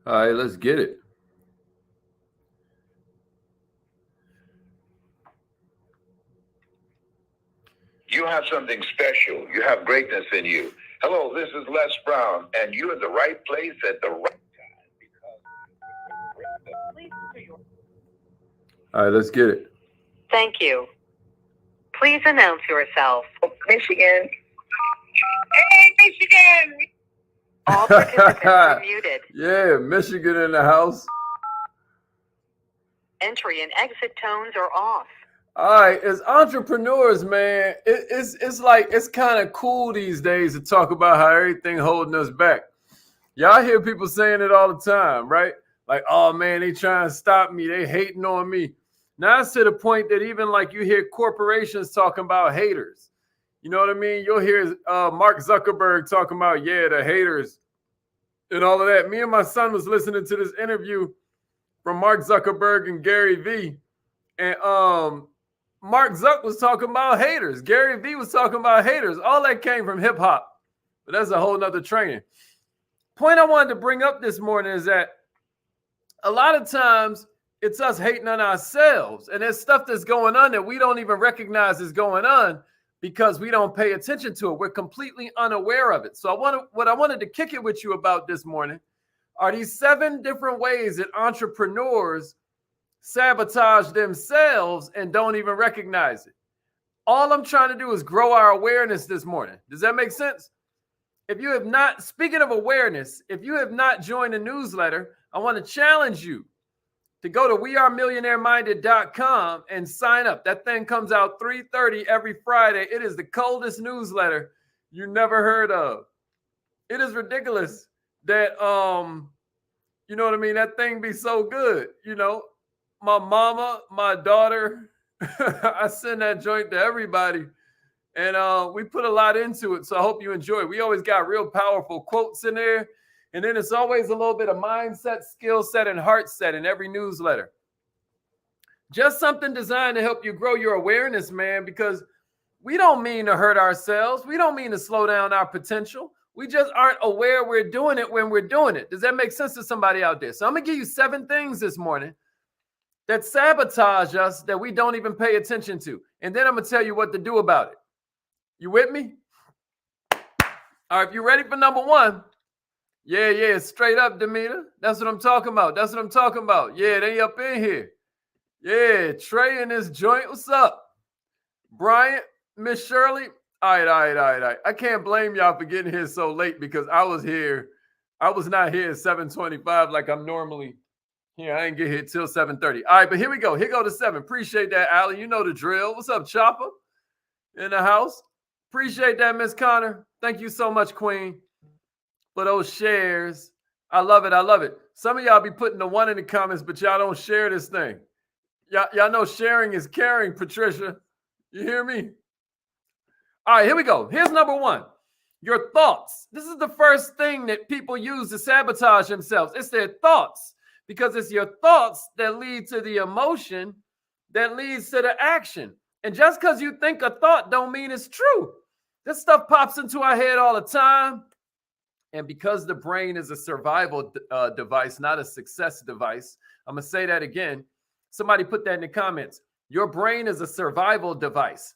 All right, let's get it. You have something special. You have greatness in you. Hello, this is Les Brown, and you're in the right place at the right time All right, let's get it. Thank you. Please announce yourself. Michigan. Hey, Michigan! All participants are muted. Yeah, Michigan in the house. Entry and exit tones are off. All right, as entrepreneurs, man, it's like it's kind of cool these days to talk about how everything holding us back. Y'all hear people saying it all the time, right? Like, oh man, they trying to stop me. They hating on me. Now it's to the point that even like you hear corporations talking about haters. You know what I mean? You'll hear Mark Zuckerberg talking about, yeah, the haters and all of that. Me and my son was listening to this interview from Mark Zuckerberg and Gary Vee. And Mark Zuck was talking about haters. Gary Vee was talking about haters. All that came from hip hop. But that's a whole nother training. Point I wanted to bring up this morning is that a lot of times it's us hating on ourselves. And there's stuff that's going on that we don't even recognize is going on because we don't pay attention to it. We're completely unaware of it. So what I wanted to kick it with you about this morning are these 7 different ways that entrepreneurs sabotage themselves and don't even recognize it. All I'm trying to do is grow our awareness this morning. Does that make sense? If you have not, speaking of awareness, if you have not joined the newsletter, I want to challenge you to go to wearemillionaireminded.com and sign up. That thing comes out 3:30 every Friday. It is the coldest newsletter you never heard of. It is ridiculous that, you know what I mean? That thing be so good, you know. My mama, my daughter, I send that joint to everybody. And we put a lot into it. So I hope you enjoy it. We always got real powerful quotes in there. And then it's always a little bit of mindset, skill set, and heart set in every newsletter. Just something designed to help you grow your awareness, man, because we don't mean to hurt ourselves. We don't mean to slow down our potential. We just aren't aware we're doing it when we're doing it. Does that make sense to somebody out there? So I'm going to give you 7 things this morning that sabotage us that we don't even pay attention to. And then I'm going to tell you what to do about it. You with me? All right, if you're ready for number 1. Yeah, straight up, Demeter. That's what I'm talking about. Yeah, they up in here. Yeah, Trey in this joint. What's up? Bryant, Miss Shirley. All right. I can't blame y'all for getting here so late because I was not here at 7:25 like I'm normally. Yeah, I didn't get here till 7:30. All right, but here we go. Here go to 7. Appreciate that, Allie. You know the drill. What's up, Chopper? In the house. Appreciate that, Miss Connor. Thank you so much, Queen, for those shares. I love it. Some of y'all be putting the 1 in the comments, but y'all don't share this thing. Y'all know sharing is caring, Patricia. You hear me? All right, here we go. Here's number 1. Your thoughts. This is the first thing that people use to sabotage themselves. It's their thoughts. Because it's your thoughts that lead to the emotion that leads to the action. And just because you think a thought don't mean it's true. This stuff pops into our head all the time. And because the brain is a survival device, not a success device, I'm going to say that again. Somebody put that in the comments. Your brain is a survival device,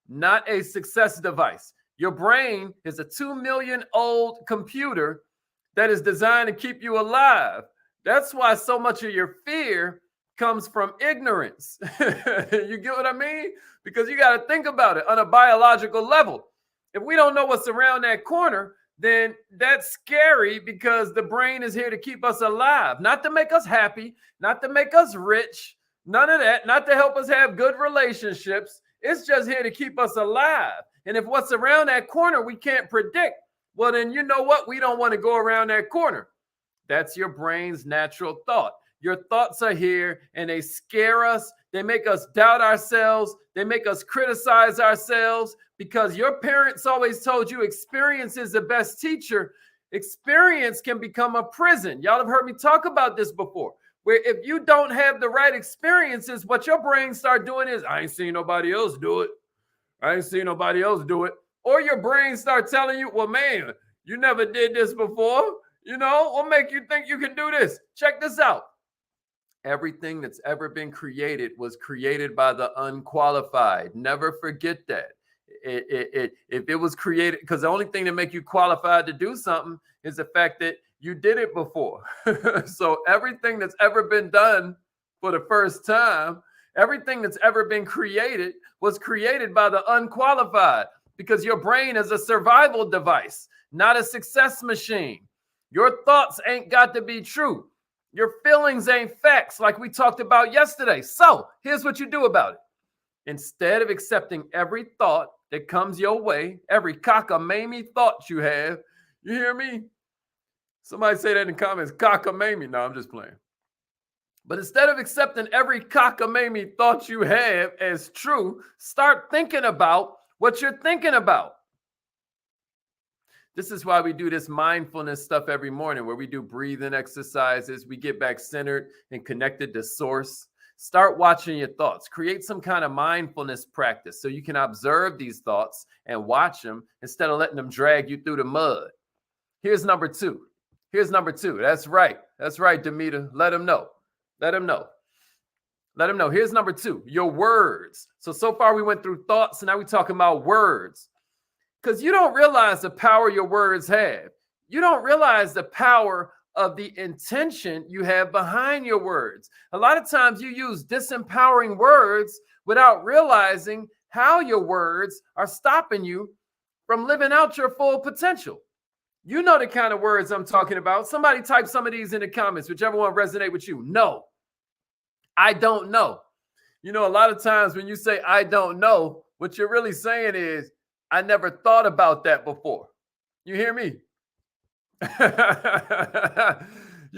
not a success device. Your brain is a 2 million old computer that is designed to keep you alive. That's why so much of your fear comes from ignorance. You get what I mean? Because you got to think about it on a biological level. If we don't know what's around that corner, then that's scary because the brain is here to keep us alive, not to make us happy, not to make us rich, none of that, not to help us have good relationships. It's just here to keep us alive. And if what's around that corner we can't predict, well, then you know what? We don't want to go around that corner. That's your brain's natural thought. Your thoughts are here and they scare us. They make us doubt ourselves. They make us criticize ourselves because your parents always told you experience is the best teacher. Experience can become a prison. Y'all have heard me talk about this before, where if you don't have the right experiences, what your brain start doing is, I ain't seen nobody else do it. Or your brain start telling you, well, man, you never did this before. What make you think you can do this? Check this out. Everything that's ever been created was created by the unqualified. Never forget that. If it was created, because the only thing that make you qualified to do something is the fact that you did it before. So everything that's ever been done for the first time, everything that's ever been created was created by the unqualified, because your brain is a survival device, not a success machine. Your thoughts ain't got to be true. Your feelings ain't facts, like we talked about yesterday. So here's what you do about it. Instead of accepting every thought that comes your way, every cockamamie thought you have, you hear me? Somebody say that in the comments, cockamamie. No, I'm just playing. But instead of accepting every cockamamie thought you have as true, start thinking about what you're thinking about. This is why we do this mindfulness stuff every morning, where we do breathing exercises. We get back centered and connected to source. Start watching your thoughts. Create some kind of mindfulness practice so you can observe these thoughts and watch them instead of letting them drag you through the mud. Here's number two. That's right, Demeter. Let them know. Here's number two, your words. So far we went through thoughts, and now we're talking about words. Because you don't realize the power your words have. You don't realize the power of the intention you have behind your words. A lot of times you use disempowering words without realizing how your words are stopping you from living out your full potential. You know the kind of words I'm talking about. Somebody type some of these in the comments, whichever one resonate with you. No, I don't know. A lot of times when you say, I don't know, what you're really saying is, I never thought about that before. You hear me? You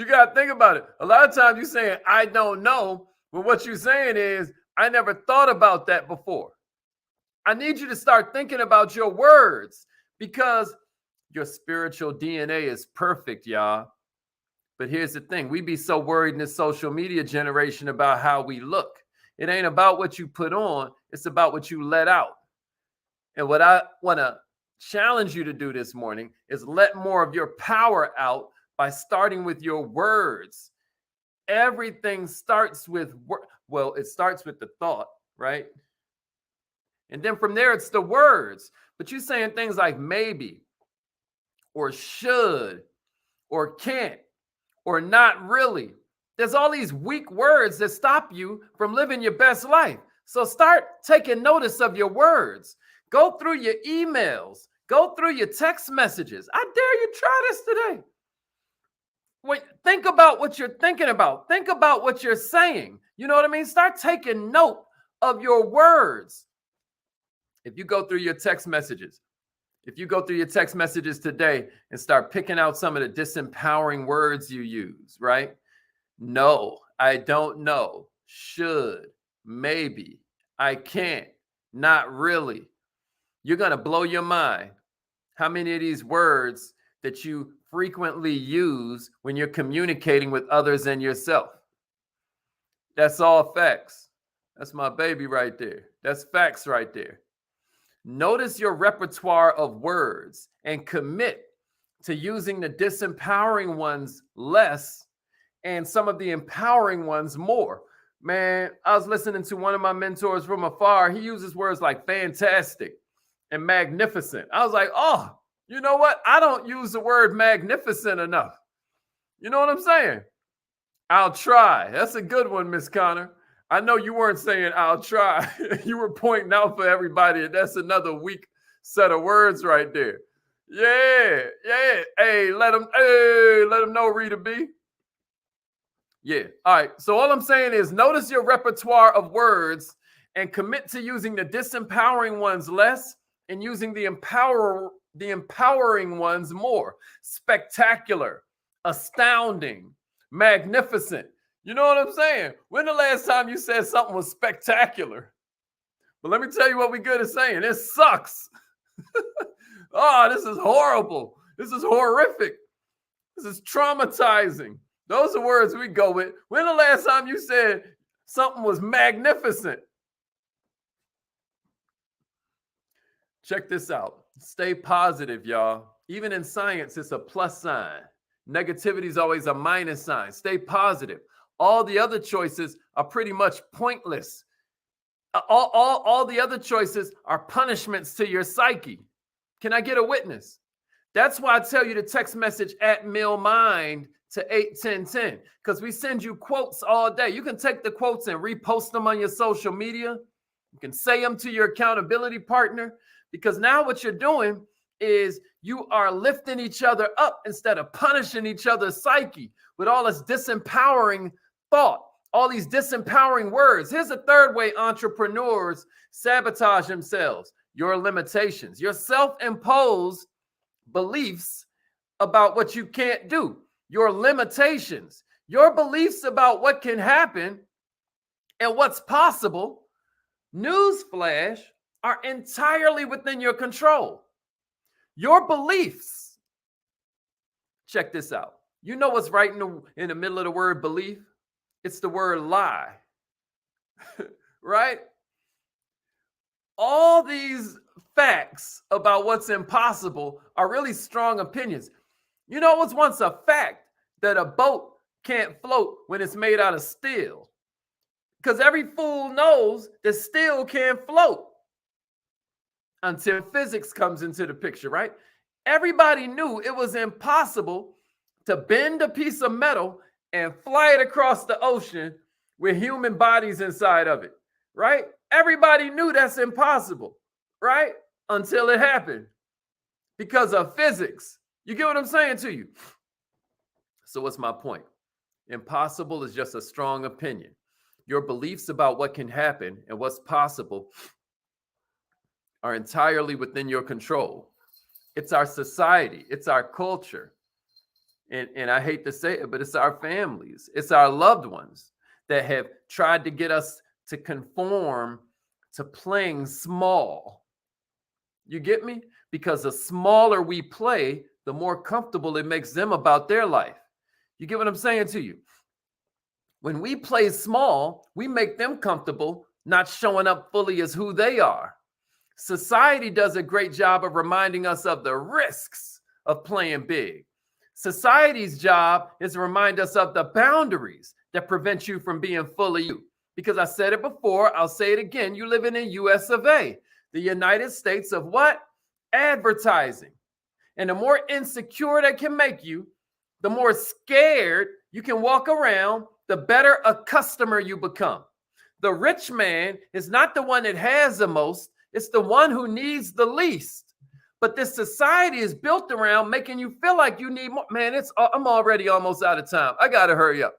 got to think about it. A lot of times you're saying, I don't know, but what you're saying is, I never thought about that before. I need you to start thinking about your words, because your spiritual DNA is perfect, y'all. But here's the thing. We be so worried in this social media generation about how we look. It ain't about what you put on. It's about what you let out. And what I want to challenge you to do this morning is let more of your power out by starting with your words. Everything starts with, it starts with the thought, right? And then from there, it's the words. But you're saying things like maybe, or should, or can't, or not really. There's all these weak words that stop you from living your best life. So start taking notice of your words. Go through your emails. Go through your text messages. I dare you try this today. Think about what you're thinking about. Think about what you're saying. You know what I mean? Start taking note of your words. If you go through your text messages today and start picking out some of the disempowering words you use, right? No, I don't know. Should, maybe, I can't, not really. You're going to blow your mind how many of these words that you frequently use when you're communicating with others and yourself. That's all facts. That's my baby right there. That's facts right there. Notice your repertoire of words and commit to using the disempowering ones less and some of the empowering ones more. Man, I was listening to one of my mentors from afar. He uses words like fantastic and magnificent. I was like, oh, you know what? I don't use the word magnificent enough. You know what I'm saying? I'll try. That's a good one, Miss Connor. I know you weren't saying I'll try. You were pointing out for everybody. That's another weak set of words right there. Yeah. Hey, let them know, Rita B. Yeah. All right. So all I'm saying is notice your repertoire of words and commit to using the disempowering ones less and using the empowering ones more. Spectacular, astounding, magnificent. You know what I'm saying? When the last time you said something was spectacular? But let me tell you what we're good at saying. It sucks. Oh, this is horrible. This is horrific. This is traumatizing. Those are words we go with. When the last time you said something was magnificent? Check this out. Stay positive, y'all. Even in science, it's a plus sign. Negativity is always a minus sign. Stay positive. All the other choices are pretty much pointless. All the other choices are punishments to your psyche. Can I get a witness? That's why I tell you to text message at MillionaireMinded to 81010, because we send you quotes all day. You can take the quotes and repost them on your social media. You can say them to your accountability partner, because now what you're doing is you are lifting each other up instead of punishing each other's psyche with all this disempowering thought, all these disempowering words. Here's a third way entrepreneurs sabotage themselves: your limitations, your self-imposed beliefs about what you can't do, your limitations, your beliefs about what can happen and what's possible. Newsflash, are entirely within your control. Your beliefs. Check this out. You know what's right in the middle of the word belief? It's the word lie. Right? All these facts about what's impossible are really strong opinions. You know, it was once a fact that a boat can't float when it's made out of steel, because every fool knows that steel can't float until physics comes into the picture, right? Everybody knew it was impossible to bend a piece of metal and fly it across the ocean with human bodies inside of it, right? Everybody knew that's impossible, right? Until it happened, because of physics. You get what I'm saying to you? So what's my point? Impossible is just a strong opinion. Your beliefs about what can happen and what's possible are entirely within your control. It's our society. It's our culture. And I hate to say it, but it's our families. It's our loved ones that have tried to get us to conform to playing small. You get me? Because the smaller we play, the more comfortable it makes them about their life. You get what I'm saying to you? When we play small, we make them comfortable, not showing up fully as who they are. Society does a great job of reminding us of the risks of playing big. Society's job is to remind us of the boundaries that prevent you from being fully you. Because I said it before, I'll say it again, you live in the US of A, the United States of what? Advertising. And the more insecure that can make you, the more scared you can walk around, the better a customer you become. The rich man is not the one that has the most, it's the one who needs the least. But this society is built around making you feel like you need more. Man, I'm already almost out of time. I got to hurry up.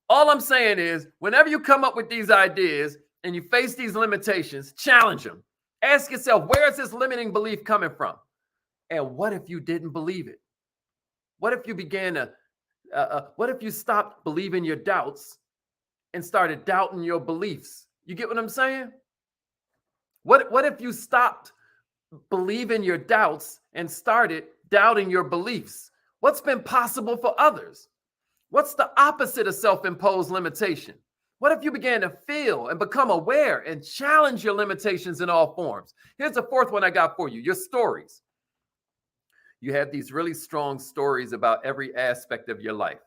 All I'm saying is, whenever you come up with these ideas and you face these limitations, challenge them. Ask yourself, where is this limiting belief coming from? And what if you didn't believe it? What if you began to, what if you stopped believing your doubts and started doubting your beliefs? You get what I'm saying? What if you stopped believing your doubts and started doubting your beliefs? What's been possible for others? What's the opposite of self-imposed limitation? What if you began to feel and become aware and challenge your limitations in all forms? Here's the fourth one I got for you, your stories. You have these really strong stories about every aspect of your life,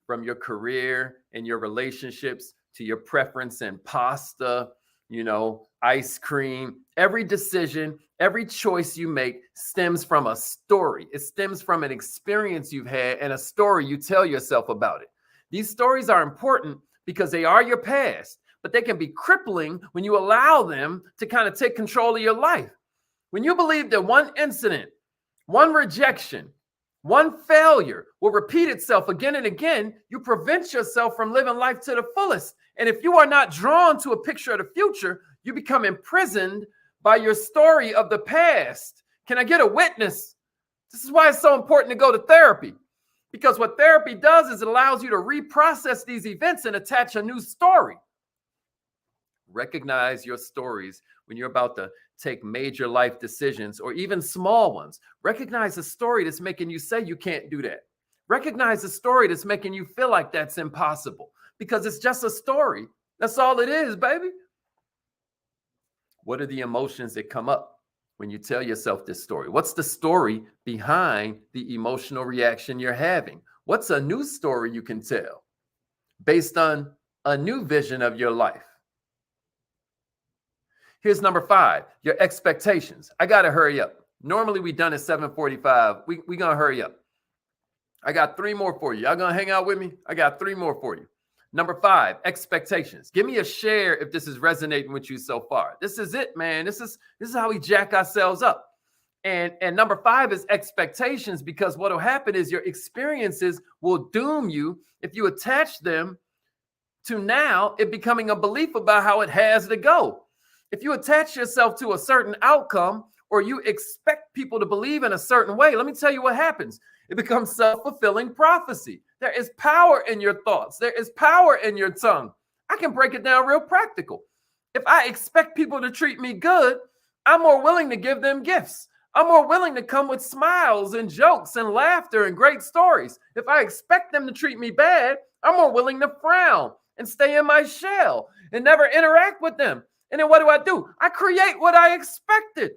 from your career and your relationships to your preference in pasta, ice cream. Every decision, every choice you make stems from a story. It stems from an experience you've had and a story you tell yourself about it. These stories are important because they are your past, but they can be crippling when you allow them to kind of take control of your life. When you believe that one incident, one rejection, one failure will repeat itself again and again, you prevent yourself from living life to the fullest. And if you are not drawn to a picture of the future, you become imprisoned by your story of the past. Can I get a witness? This is why it's so important to go to therapy. Because what therapy does is it allows you to reprocess these events and attach a new story. Recognize your stories when you're about to take major life decisions or even small ones. Recognize a story that's making you say you can't do that. Recognize a story that's making you feel like that's impossible, because it's just a story. That's all it is, baby. What are the emotions that come up when you tell yourself this story? What's the story behind the emotional reaction you're having? What's a new story you can tell based on a new vision of your life? Here's number 5, your expectations. I got to hurry up. Normally we done at 7:45. We going to hurry up. I got 3 more for you. Y'all going to hang out with me? I got 3 more for you. Number 5, expectations. Give me a share if this is resonating with you so far. This is it, man. This is how we jack ourselves up. And number 5 is expectations, because what will happen is your experiences will doom you if you attach them to now it becoming a belief about how it has to go. If you attach yourself to a certain outcome, or you expect people to believe in a certain way, let me tell you what happens. It becomes self-fulfilling prophecy. There is power in your thoughts. There is power in your tongue. I can break it down real practical. If I expect people to treat me good, I'm more willing to give them gifts. I'm more willing to come with smiles and jokes and laughter and great stories. If I expect them to treat me bad, I'm more willing to frown and stay in my shell and never interact with them. And then what do? I create what I expected.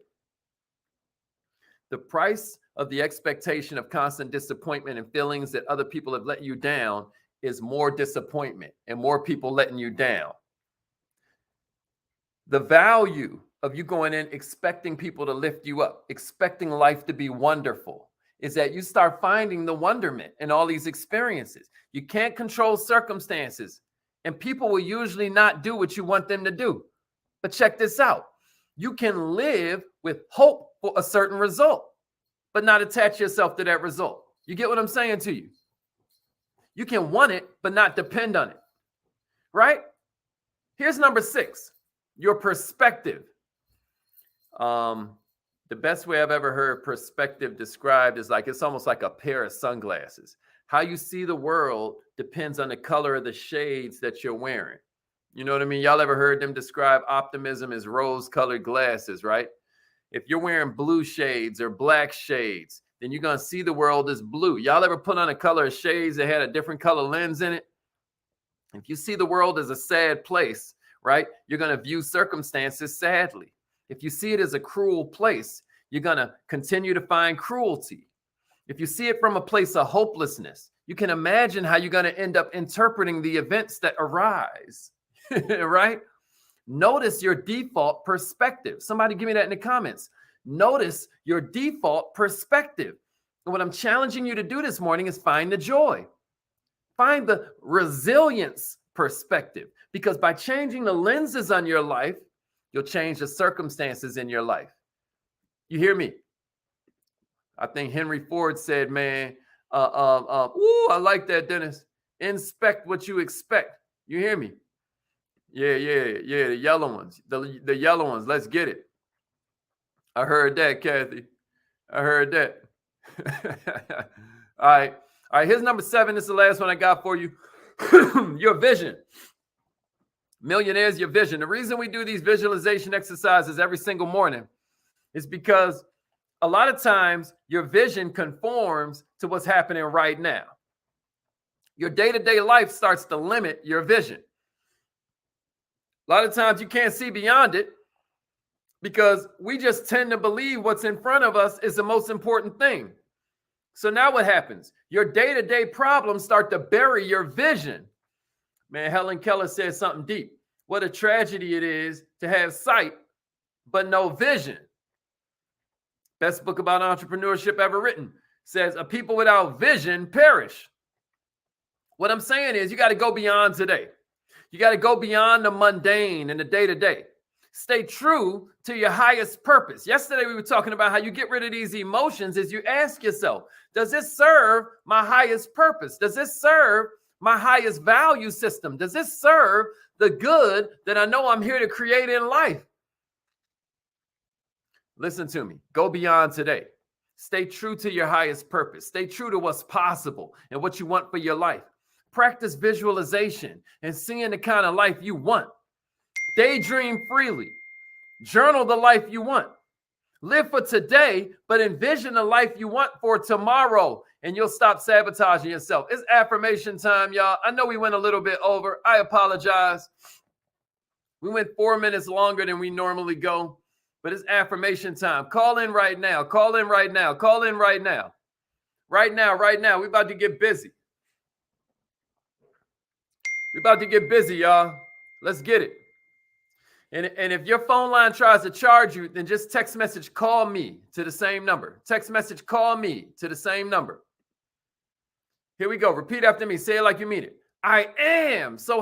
The price of the expectation of constant disappointment and feelings that other people have let you down is more disappointment and more people letting you down. The value of you going in expecting people to lift you up, expecting life to be wonderful, is that you start finding the wonderment in all these experiences. You can't control circumstances, and people will usually not do what you want them to do. But check this out. You can live with hope for a certain result, but not attach yourself to that result. You get what I'm saying to you? You can want it, but not depend on it, right? Here's number 6, your perspective. The best way I've ever heard perspective described is like, it's almost like a pair of sunglasses. How you see the world depends on the color of the shades that you're wearing. You know what I mean? Y'all ever heard them describe optimism as rose-colored glasses, right? If you're wearing blue shades or black shades, then you're going to see the world as blue. Y'all ever put on a color of shades that had a different color lens in it? If you see the world as a sad place, right, you're going to view circumstances sadly. If you see it as a cruel place, you're going to continue to find cruelty. If you see it from a place of hopelessness, you can imagine how you're going to end up interpreting the events that arise. Right? Notice your default perspective. Somebody give me that in the comments. Notice your default perspective. And what I'm challenging you to do this morning is find the joy. Find the resilience perspective. Because by changing the lenses on your life, you'll change the circumstances in your life. You hear me? I think Henry Ford said, man, I like that, Dennis. Inspect what you expect. You hear me? Yeah, the yellow ones, the yellow ones. Let's get it. I heard that, Kathy. I heard that. All right. Here's number 7. This is the last one I got for you. Your vision. Millionaires, your vision. The reason we do these visualization exercises every single morning is because a lot of times your vision conforms to what's happening right now. Your day-to-day life starts to limit your vision. A lot of times you can't see beyond it because we just tend to believe what's in front of us is the most important thing. So now what happens? Your day-to-day problems start to bury your vision. Man, Helen Keller said something deep. What a tragedy it is to have sight, but no vision. Best book about entrepreneurship ever written says a people without vision perish. What I'm saying is you got to go beyond today. You got to go beyond the mundane and the day-to-day. Stay true to your highest purpose. Yesterday, we were talking about how you get rid of these emotions as you ask yourself, does this serve my highest purpose? Does this serve my highest value system? Does this serve the good that I know I'm here to create in life? Listen to me. Go beyond today. Stay true to your highest purpose. Stay true to what's possible and what you want for your life. Practice visualization and seeing the kind of life you want. Daydream freely. Journal the life you want. Live for today, but envision the life you want for tomorrow, and you'll stop sabotaging yourself. It's affirmation time, y'all. I know we went a little bit over. I apologize. We went 4 minutes longer than we normally go. but it's affirmation time. Call in right now. Call in right now. Call in right now. Right now, right now. We're about to get busy. We're about to get busy, y'all. Let's get it. And if your phone line tries to charge you, then just text message call me to the same number. Text message call me to the same number. Here we go. Repeat after me. Say it like you mean it. I am so